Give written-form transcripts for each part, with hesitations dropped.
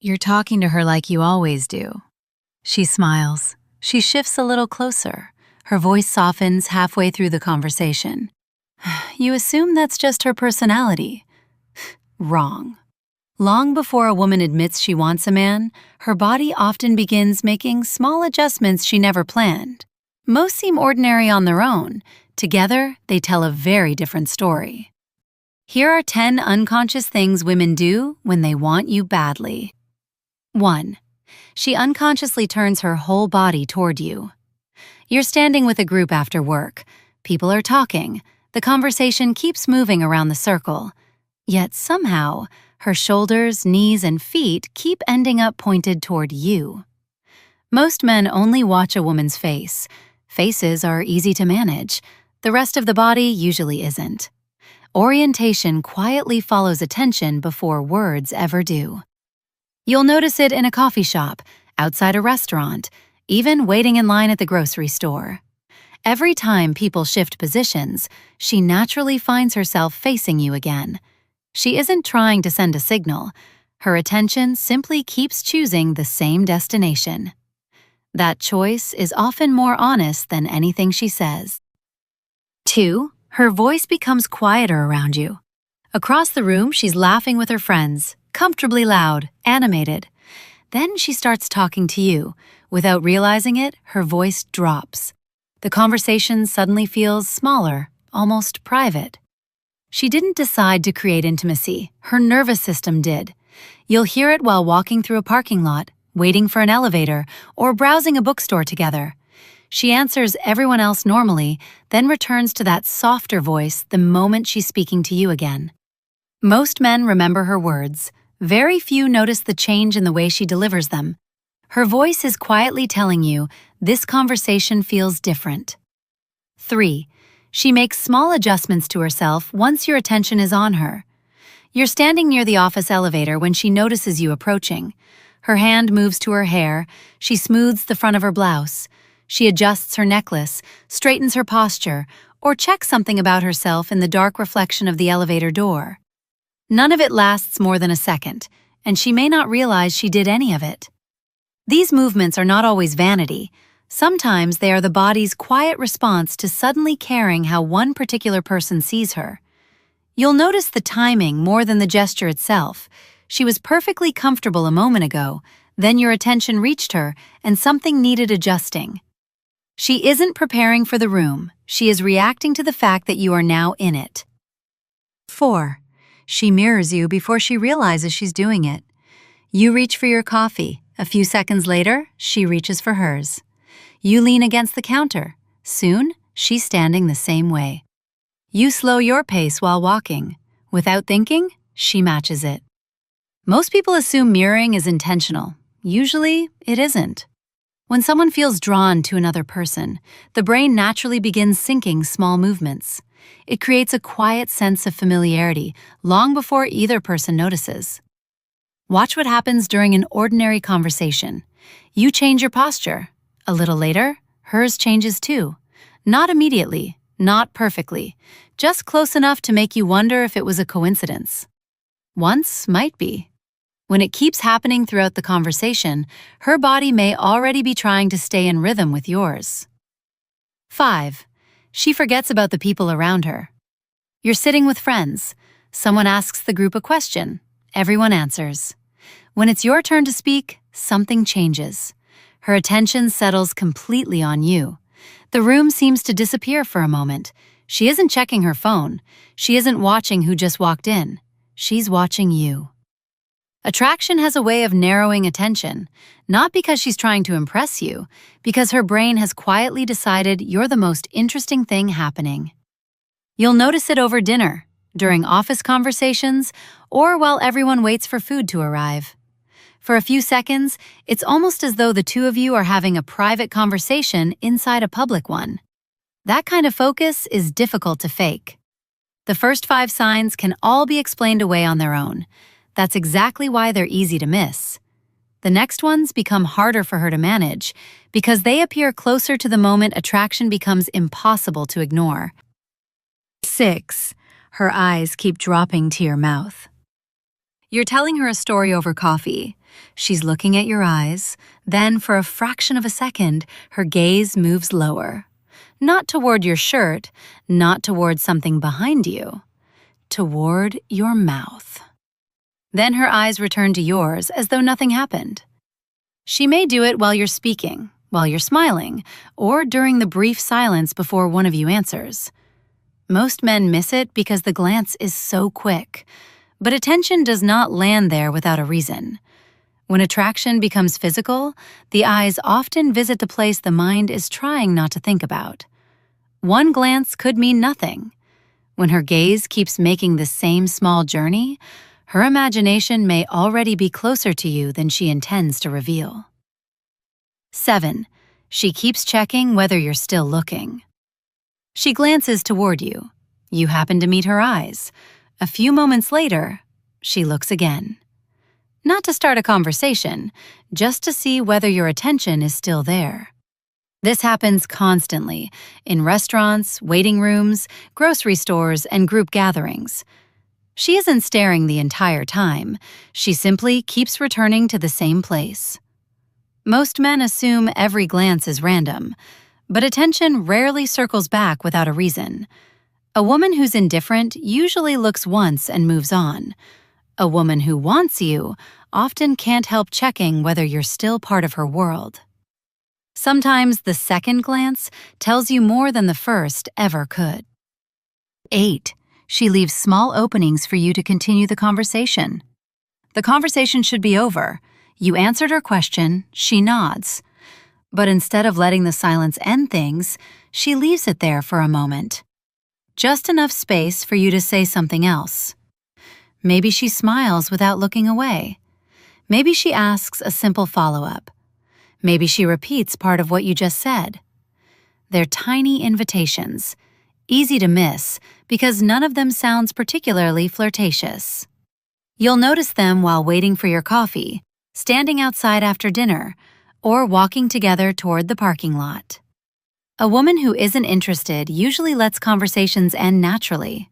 You're talking to her like you always do. She smiles. She shifts a little closer. Her voice softens halfway through the conversation. You assume that's just her personality. Wrong. Long before a woman admits she wants a man, her body often begins making small adjustments she never planned. Most seem ordinary on their own. Together, they tell a very different story. Here are 10 unconscious things women do when they want you badly. 1. She unconsciously turns her whole body toward you. You're standing with a group after work. People are talking. The conversation keeps moving around the circle. Yet somehow, her shoulders, knees, and feet keep ending up pointed toward you. Most men only watch a woman's face. Faces are easy to manage. The rest of the body usually isn't. Orientation quietly follows attention before words ever do. You'll notice it in a coffee shop, outside a restaurant, even waiting in line at the grocery store. Every time people shift positions, she naturally finds herself facing you again. She isn't trying to send a signal. Her attention simply keeps choosing the same destination. That choice is often more honest than anything she says. 2. Her voice becomes quieter around you. Across the room, she's laughing with her friends, comfortably loud, animated. Then she starts talking to you. Without realizing it, her voice drops. The conversation suddenly feels smaller, almost private. She didn't decide to create intimacy. Her nervous system did. You'll hear it while walking through a parking lot, waiting for an elevator, or browsing a bookstore together. She answers everyone else normally, then returns to that softer voice the moment she's speaking to you again. Most men remember her words. Very few notice the change in the way she delivers them. Her voice is quietly telling you, this conversation feels different. 3. She makes small adjustments to herself once your attention is on her. You're standing near the office elevator when she notices you approaching. Her hand moves to her hair. She smooths the front of her blouse. She adjusts her necklace, straightens her posture, or checks something about herself in the dark reflection of the elevator door. None of it lasts more than a second, and she may not realize she did any of it. These movements are not always vanity. Sometimes they are the body's quiet response to suddenly caring how one particular person sees her. You'll notice the timing more than the gesture itself. She was perfectly comfortable a moment ago, then your attention reached her and something needed adjusting. She isn't preparing for the room. She is reacting to the fact that you are now in it. 4. She mirrors you before she realizes she's doing it. You reach for your coffee. A few seconds later, she reaches for hers. You lean against the counter. Soon, she's standing the same way. You slow your pace while walking. Without thinking, she matches it. Most people assume mirroring is intentional. Usually, it isn't. When someone feels drawn to another person, the brain naturally begins syncing small movements. It creates a quiet sense of familiarity long before either person notices. Watch what happens during an ordinary conversation. You change your posture. A little later, hers changes too. Not immediately, not perfectly, just close enough to make you wonder if it was a coincidence. Once might be. When it keeps happening throughout the conversation, her body may already be trying to stay in rhythm with yours. 5. She forgets about the people around her. You're sitting with friends. Someone asks the group a question. Everyone answers. When it's your turn to speak, something changes. Her attention settles completely on you. The room seems to disappear for a moment. She isn't checking her phone. She isn't watching who just walked in. She's watching you. Attraction has a way of narrowing attention, not because she's trying to impress you, because her brain has quietly decided you're the most interesting thing happening. You'll notice it over dinner, during office conversations, or while everyone waits for food to arrive. For a few seconds, it's almost as though the two of you are having a private conversation inside a public one. That kind of focus is difficult to fake. The first 5 signs can all be explained away on their own. That's exactly why they're easy to miss. The next ones become harder for her to manage because they appear closer to the moment attraction becomes impossible to ignore. 6. Her eyes keep dropping to your mouth. You're telling her a story over coffee. She's looking at your eyes, then for a fraction of a second, her gaze moves lower. Not toward your shirt, not toward something behind you, toward your mouth. Then her eyes return to yours as though nothing happened. She may do it while you're speaking, while you're smiling, or during the brief silence before one of you answers. Most men miss it because the glance is so quick, but attention does not land there without a reason. When attraction becomes physical, the eyes often visit the place the mind is trying not to think about. One glance could mean nothing. When her gaze keeps making the same small journey, her imagination may already be closer to you than she intends to reveal. 7. She keeps checking whether you're still looking. She glances toward you. You happen to meet her eyes. A few moments later, she looks again. Not to start a conversation, just to see whether your attention is still there. This happens constantly in restaurants, waiting rooms, grocery stores, and group gatherings. She isn't staring the entire time. She simply keeps returning to the same place. Most men assume every glance is random, but attention rarely circles back without a reason. A woman who's indifferent usually looks once and moves on. A woman who wants you often can't help checking whether you're still part of her world. Sometimes the second glance tells you more than the first ever could. 8. She leaves small openings for you to continue the conversation. The conversation should be over. You answered her question, she nods. But instead of letting the silence end things, she leaves it there for a moment. Just enough space for you to say something else. Maybe she smiles without looking away. Maybe she asks a simple follow-up. Maybe she repeats part of what you just said. They're tiny invitations, easy to miss because none of them sounds particularly flirtatious. You'll notice them while waiting for your coffee, standing outside after dinner, or walking together toward the parking lot. A woman who isn't interested usually lets conversations end naturally.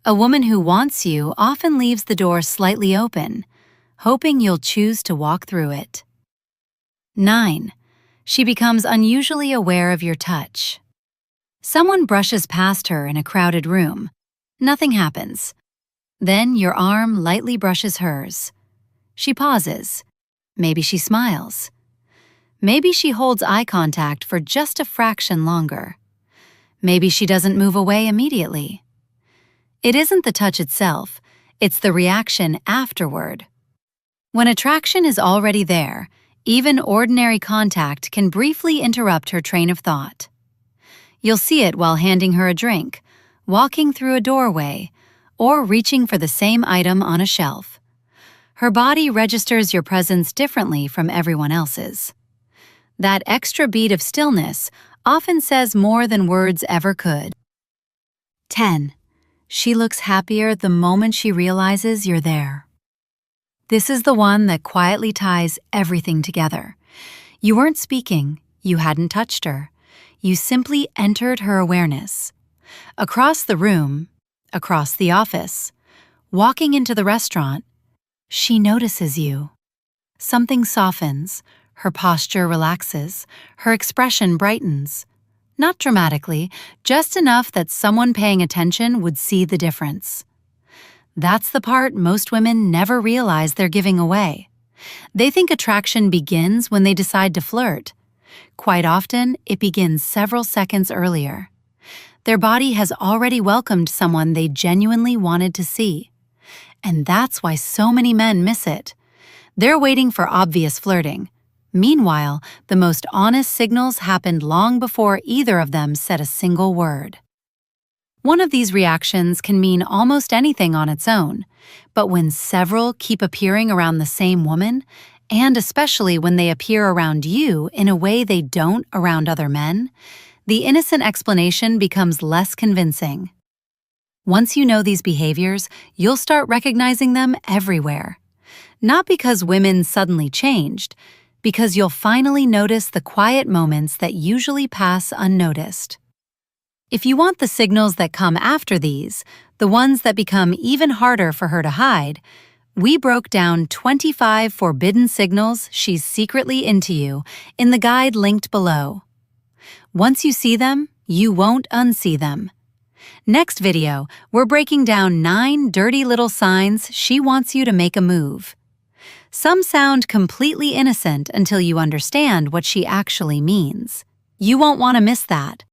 A woman who wants you often leaves the door slightly open, hoping you'll choose to walk through it. 9. She becomes unusually aware of your touch. Someone brushes past her in a crowded room. Nothing happens. Then your arm lightly brushes hers. She pauses. Maybe she smiles. Maybe she holds eye contact for just a fraction longer. Maybe she doesn't move away immediately. It isn't the touch itself, it's the reaction afterward. When attraction is already there, even ordinary contact can briefly interrupt her train of thought. You'll see it while handing her a drink, walking through a doorway, or reaching for the same item on a shelf. Her body registers your presence differently from everyone else's. That extra beat of stillness often says more than words ever could. 10. She looks happier the moment she realizes you're there. This is the one that quietly ties everything together. You weren't speaking, you hadn't touched her. You simply entered her awareness. Across the room, across the office, walking into the restaurant, she notices you. Something softens, her posture relaxes, her expression brightens. Not dramatically, just enough that someone paying attention would see the difference. That's the part most women never realize they're giving away. They think attraction begins when they decide to flirt. Quite often, it begins several seconds earlier. Their body has already welcomed someone they genuinely wanted to see. And that's why so many men miss it. They're waiting for obvious flirting. Meanwhile, the most honest signals happened long before either of them said a single word. One of these reactions can mean almost anything on its own, but when several keep appearing around the same woman, and especially when they appear around you in a way they don't around other men, the innocent explanation becomes less convincing. Once you know these behaviors, you'll start recognizing them everywhere. Not because women suddenly changed, because you'll finally notice the quiet moments that usually pass unnoticed. If you want the signals that come after these, the ones that become even harder for her to hide, We broke down 25 forbidden signals she's secretly into you in the guide linked below. Once you see them, you won't unsee them. Next video, we're breaking down 9 dirty little signs she wants you to make a move. Some sound completely innocent until you understand what she actually means. You won't want to miss that.